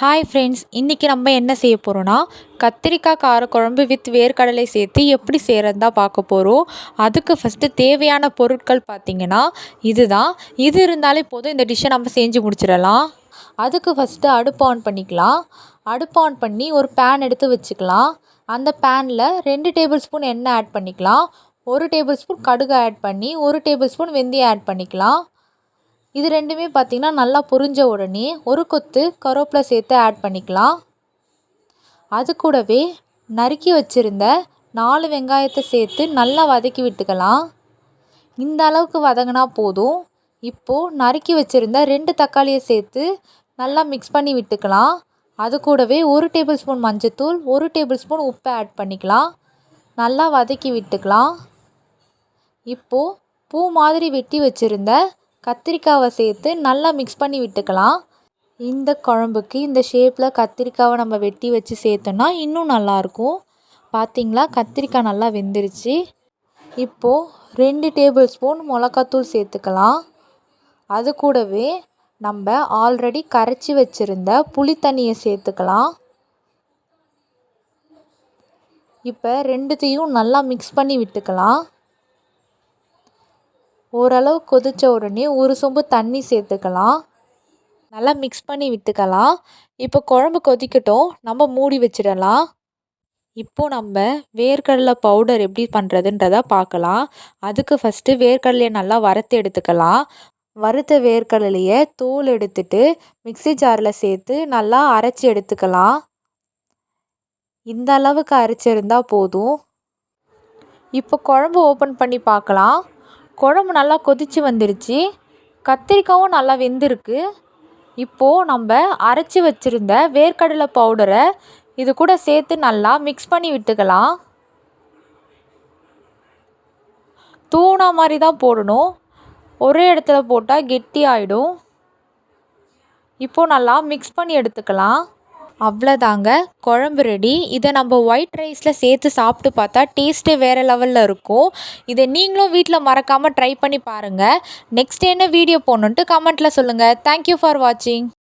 Hi friends, இன்றைக்கி நம்ம என்ன செய்ய போகிறோன்னா கத்திரிக்காய் காரக்குழம்பு வித் வேர்க்கடலை சேர்த்து எப்படி செய்கிறது தான் பார்க்க போகிறோம். அதுக்கு ஃபஸ்ட்டு தேவையான பொருட்கள் பார்த்திங்கன்னா இது இருந்தாலே போதும், இந்த டிஷ்ஷை நம்ம செஞ்சு முடிச்சிடலாம். அதுக்கு ஃபஸ்ட்டு அடுப்பு ஆன் பண்ணிக்கலாம். அடுப்பு ஆன் பண்ணி ஒரு பேன் எடுத்து வச்சுக்கலாம். அந்த பேனில் 2 டேபிள் ஸ்பூன் எண்ணெய் ஆட் பண்ணிக்கலாம். 1 டேபிள் ஸ்பூன் கடுகு ஆட் பண்ணி 1 டேபிள் ஸ்பூன் வெந்தயம் ஆட் பண்ணிக்கலாம். இது ரெண்டுமே பார்த்திங்கன்னா நல்லா பொரிஞ்ச உடனே ஒரு கொத்து கருவேப்பிலை சேர்த்து ஆட் பண்ணிக்கலாம். அது கூடவே நறுக்கி வச்சுருந்த 4 வெங்காயத்தை சேர்த்து நல்லா வதக்கி விட்டுக்கலாம். இந்த அளவுக்கு வதங்கினா போதும். இப்போது நறுக்கி வச்சுருந்த 2 தக்காளியை சேர்த்து நல்லா மிக்ஸ் பண்ணி விட்டுக்கலாம். அது கூடவே 1 டேபிள் ஸ்பூன் மஞ்சத்தூள், 1 டேபிள் ஸ்பூன் உப்பை ஆட் பண்ணிக்கலாம். நல்லா வதக்கி விட்டுக்கலாம். இப்போது பூ மாதிரி வெட்டி வச்சுருந்த கத்திரிக்காவை சேர்த்து நல்லா மிக்ஸ் பண்ணி விட்டுக்கலாம். இந்த குழம்புக்கு இந்த ஷேப்பில் கத்திரிக்காவை நம்ம வெட்டி வச்சு சேர்த்தோன்னா இன்னும் நல்லாயிருக்கும். பார்த்திங்களா, கத்திரிக்காய் நல்லா வெந்துருச்சு. இப்போது 2 டேபிள் ஸ்பூன் மிளகாத்தூள் சேர்த்துக்கலாம். அது கூடவே நம்ம ஆல்ரெடி கரைச்சி வச்சுருந்த புளி தண்ணியை சேர்த்துக்கலாம். இப்போ ரெண்டுத்தையும் நல்லா மிக்ஸ் பண்ணி விட்டுக்கலாம். ஓரளவு கொதித்த உடனே ஒரு சொம்பு தண்ணி சேர்த்துக்கலாம். நல்லா மிக்ஸ் பண்ணி விட்டுக்கலாம். இப்போ குழம்பு கொதிக்கட்டும், நம்ம மூடி வச்சிடலாம். இப்போது நம்ம வேர்க்கடலை பவுடர் எப்படி பண்ணுறதுன்றதை பார்க்கலாம். அதுக்கு ஃபஸ்ட்டு வேர்க்கடலையை நல்லா வறுத்து எடுத்துக்கலாம். வறுத்த வேர்க்கடலையை தோல் எடுத்துட்டு மிக்ஸி ஜாரில் சேர்த்து நல்லா அரைச்சி எடுத்துக்கலாம். இந்த அளவுக்கு அரைச்சிருந்தா போதும். இப்போ குழம்பு ஓப்பன் பண்ணி பார்க்கலாம். குழம்பு நல்லா கொதித்து வந்துருச்சு. கத்திரிக்காயும் நல்லா வெந்திருக்கு. இப்போது நம்ம அரைச்சி வச்சுருந்த வேர்க்கடலை பவுடரை இது கூட சேர்த்து நல்லா மிக்ஸ் பண்ணி விட்டுக்கலாம். தூணா மாதிரி தான் போடணும், ஒரே இடத்துல போட்டால் கெட்டி ஆகிடும். இப்போது நல்லா மிக்ஸ் பண்ணி எடுத்துக்கலாம். அவ்வளோதாங்க, குழம்பு ரெடி. இதை நம்ம ஒயிட் ரைஸில் சேர்த்து சாப்பிட்டு பார்த்தா டேஸ்ட்டே வேறு லெவலில் இருக்கும். இதை நீங்களும் வீட்டில் மறக்காமல் ட்ரை பண்ணி பாருங்கள். நெக்ஸ்ட் என்ன வீடியோ போடணுன்ட்டு கமெண்ட்டில் சொல்லுங்கள். தேங்க்யூ ஃபார் வாட்சிங்.